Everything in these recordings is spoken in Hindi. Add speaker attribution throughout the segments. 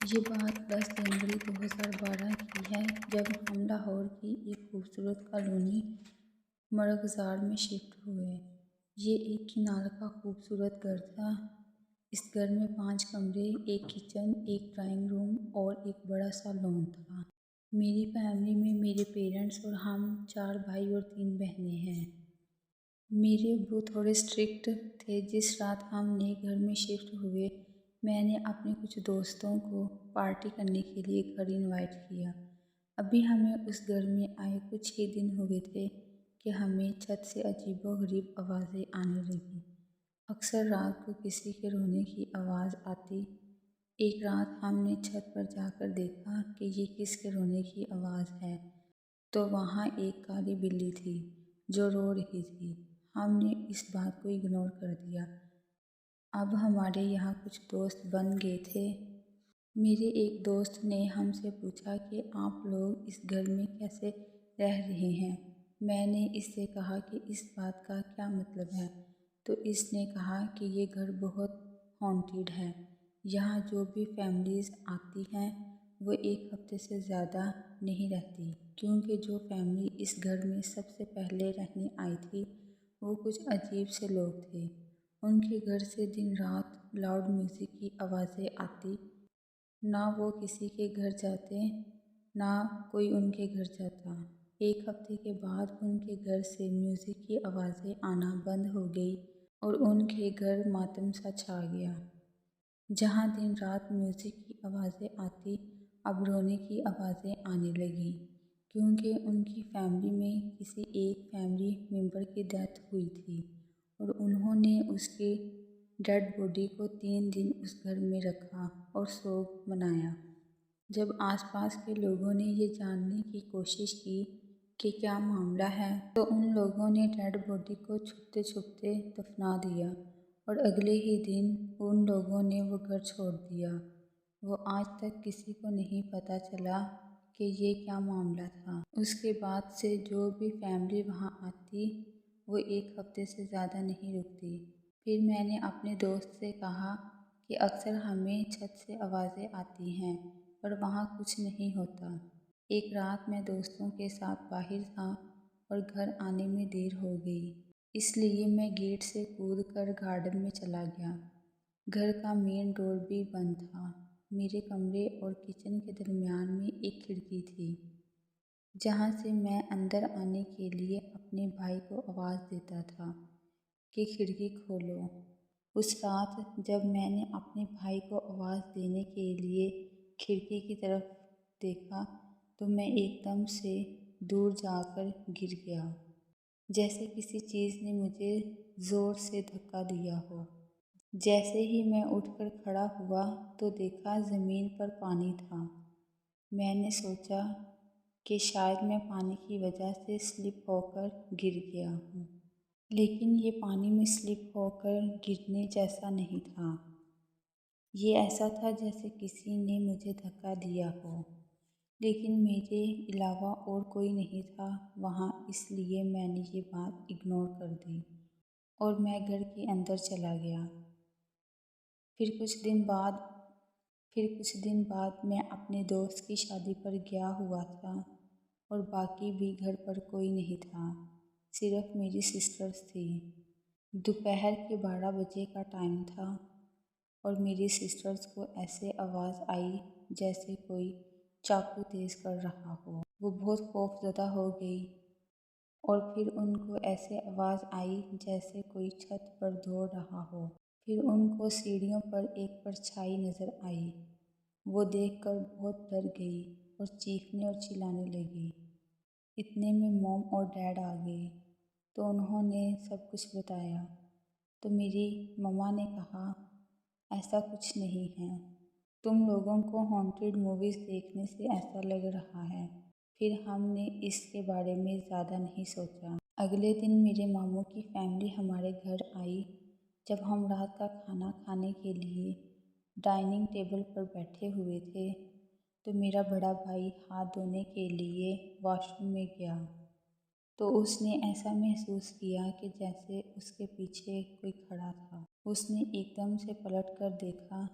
Speaker 1: ये बात 10 जनवरी 2012 की है, जब हम लाहौर की एक खूबसूरत कॉलोनी मरगज़ार में शिफ्ट हुए। ये एक किनार का खूबसूरत घर था। इस घर में 5 कमरे, एक किचन, एक ड्राइंग रूम और एक बड़ा सा लॉन था। मेरी फैमिली में मेरे पेरेंट्स और हम 4 भाई और 3 बहनें हैं। मेरे अब्बू थोड़े स्ट्रिक्ट थे। जिस रात हम नए घर में शिफ्ट हुए, मैंने अपने कुछ दोस्तों को पार्टी करने के लिए घर इनवाइट किया। अभी हमें उस घर में आए कुछ ही दिन हुए थे कि हमें छत से अजीबोगरीब आवाज़ें आने लगीं। अक्सर रात को किसी के रोने की आवाज़ आती। एक रात हमने छत पर जाकर देखा कि ये किसके रोने की आवाज़ है, तो वहाँ एक काली बिल्ली थी जो रो रही थी। हमने इस बात को इग्नोर कर दिया। अब हमारे यहाँ कुछ दोस्त बन गए थे। मेरे एक दोस्त ने हमसे पूछा कि आप लोग इस घर में कैसे रह रहे हैं। मैंने इससे कहा कि इस बात का क्या मतलब है, तो इसने कहा कि ये घर बहुत हॉन्टेड है। यहाँ जो भी फैमिलीज़ आती हैं वो एक हफ्ते से ज़्यादा नहीं रहती, क्योंकि जो फैमिली इस घर में सबसे पहले रहने आई थी वो कुछ अजीब से लोग थे। उनके घर से दिन रात लाउड म्यूज़िक की आवाज़ें आती। ना वो किसी के घर जाते, ना कोई उनके घर जाता। एक हफ्ते के बाद उनके घर से म्यूज़िक की आवाज़ें आना बंद हो गई और उनके घर मातम सा छा गया। जहाँ दिन रात म्यूज़िक की आवाज़ें आती, अब रोने की आवाज़ें आने लगीं, क्योंकि उनकी फैमिली में किसी एक फैमिली मेम्बर की डेथ हुई थी और उन्होंने उसकी डेड बॉडी को 3 दिन उस घर में रखा और शोक मनाया। जब आसपास के लोगों ने ये जानने की कोशिश की कि क्या मामला है, तो उन लोगों ने डेड बॉडी को छुपते छुपते दफना दिया और अगले ही दिन उन लोगों ने वो घर छोड़ दिया। वो आज तक किसी को नहीं पता चला कि ये क्या मामला था। उसके बाद से जो भी फैमिली वहाँ आती वो एक हफ्ते से ज़्यादा नहीं रुकती। फिर मैंने अपने दोस्त से कहा कि अक्सर हमें छत से आवाज़ें आती हैं पर वहाँ कुछ नहीं होता। एक रात मैं दोस्तों के साथ बाहर था और घर आने में देर हो गई, इसलिए मैं गेट से कूद कर गार्डन में चला गया। घर का मेन डोर भी बंद था। मेरे कमरे और किचन के दरमियान में एक खिड़की थी, जहाँ से मैं अंदर आने के लिए अपने भाई को आवाज़ देता था कि खिड़की खोलो। उस रात जब मैंने अपने भाई को आवाज़ देने के लिए खिड़की की तरफ देखा, तो मैं एकदम से दूर जाकर गिर गया, जैसे किसी चीज़ ने मुझे ज़ोर से धक्का दिया हो। जैसे ही मैं उठकर खड़ा हुआ तो देखा ज़मीन पर पानी था। मैंने सोचा कि शायद मैं पानी की वजह से स्लिप होकर गिर गया हूँ, लेकिन ये पानी में स्लिप होकर गिरने जैसा नहीं था। ये ऐसा था जैसे किसी ने मुझे धक्का दिया हो, लेकिन मेरे अलावा और कोई नहीं था वहाँ, इसलिए मैंने ये बात इग्नोर कर दी और मैं घर के अंदर चला गया। फिर कुछ दिन बाद मैं अपने दोस्त की शादी पर गया हुआ था और बाकी भी घर पर कोई नहीं था, सिर्फ मेरी सिस्टर्स थी। दोपहर के 12 बजे का टाइम था और मेरी सिस्टर्स को ऐसे आवाज़ आई जैसे कोई चाकू तेज़ कर रहा हो। वो बहुत खौफज़दा हो गई और फिर उनको ऐसे आवाज़ आई जैसे कोई छत पर दौड़ रहा हो। फिर उनको सीढ़ियों पर एक परछाई नज़र आई। वो देखकर बहुत डर गई और चीखने और चिल्लाने लगी। इतने में मॉम और डैड आ गए, तो उन्होंने सब कुछ बताया। तो मेरी मम्मा ने कहा, ऐसा कुछ नहीं है, तुम लोगों को हॉन्टेड मूवीज़ देखने से ऐसा लग रहा है। फिर हमने इसके बारे में ज़्यादा नहीं सोचा। अगले दिन मेरे मामू की फैमिली हमारे घर आई। जब हम रात का खाना खाने के लिए डाइनिंग टेबल पर बैठे हुए थे, तो मेरा बड़ा भाई हाथ धोने के लिए वॉशरूम में गया, तो उसने ऐसा महसूस किया कि जैसे उसके पीछे कोई खड़ा था। उसने एकदम से पलट कर देखा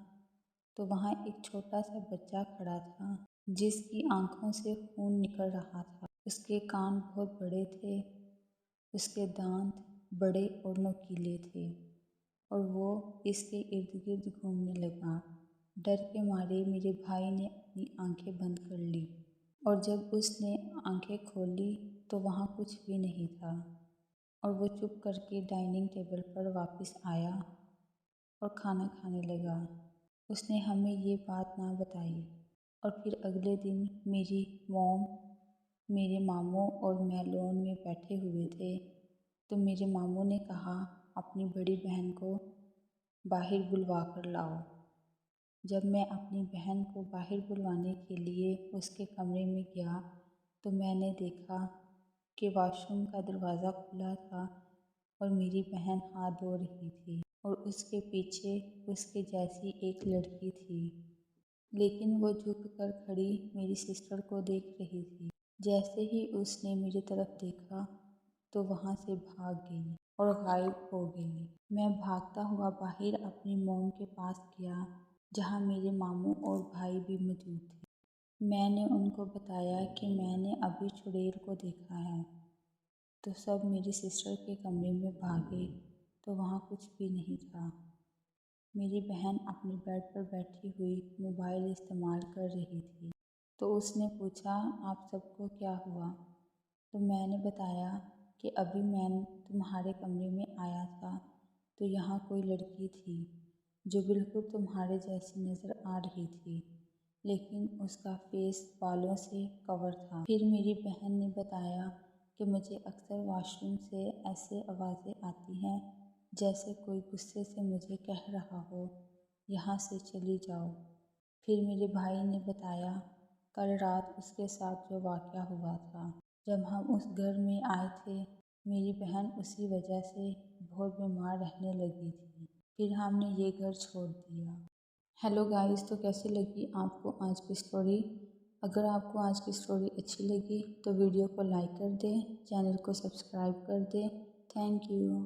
Speaker 1: तो वहाँ एक छोटा सा बच्चा खड़ा था जिसकी आंखों से खून निकल रहा था। उसके कान बहुत बड़े थे, उसके दांत बड़े और नुकीले थे और वो इसके इर्द गिर्द घूमने लगा। डर के मारे मेरे भाई ने अपनी आंखें बंद कर ली और जब उसने आंखें खोली तो वहाँ कुछ भी नहीं था और वो चुप करके डाइनिंग टेबल पर वापस आया और खाना खाने लगा। उसने हमें ये बात ना बताई और फिर अगले दिन मेरी मॉम, मेरे मामू और मैं लॉन में बैठे हुए थे तो मेरे मामू ने कहा अपनी बड़ी बहन को बाहर बुलवा कर लाओ। जब मैं अपनी बहन को बाहर बुलवाने के लिए उसके कमरे में गया तो मैंने देखा कि वॉशरूम का दरवाज़ा खुला था और मेरी बहन हाथ धो रही थी और उसके पीछे उसके जैसी एक लड़की थी, लेकिन वो झुक कर खड़ी मेरी सिस्टर को देख रही थी। जैसे ही उसने मेरी तरफ देखा तो वहाँ से भाग गई और गायब हो गई। मैं भागता हुआ बाहर अपनी मॉम के पास गया जहाँ मेरे मामू और भाई भी मौजूद थे। मैंने उनको बताया कि मैंने अभी चुड़ैल को देखा है, तो सब मेरी सिस्टर के कमरे में भागे तो वहाँ कुछ भी नहीं था। मेरी बहन अपने बेड पर बैठी हुई मोबाइल इस्तेमाल कर रही थी तो उसने पूछा आप सबको क्या हुआ। तो मैंने बताया कि अभी मैं तुम्हारे कमरे में आया था तो यहाँ कोई लड़की थी जो बिल्कुल तुम्हारे जैसी नज़र आ रही थी, लेकिन उसका फेस बालों से कवर था। फिर मेरी बहन ने बताया कि मुझे अक्सर वॉशरूम से ऐसे आवाज़ें आती हैं जैसे कोई गुस्से से मुझे कह रहा हो यहाँ से चली जाओ। फिर मेरे भाई ने बताया कल रात उसके साथ जो वाक़या हुआ था। जब हम उस घर में आए थे मेरी बहन उसी वजह से बहुत बीमार रहने लगी थी। फिर हमने ये घर छोड़ दिया। हेलो गाइस, तो कैसी लगी आपको आज की स्टोरी? अगर आपको आज की स्टोरी अच्छी लगी तो वीडियो को लाइक कर दें, चैनल को सब्सक्राइब कर दें। Thank you.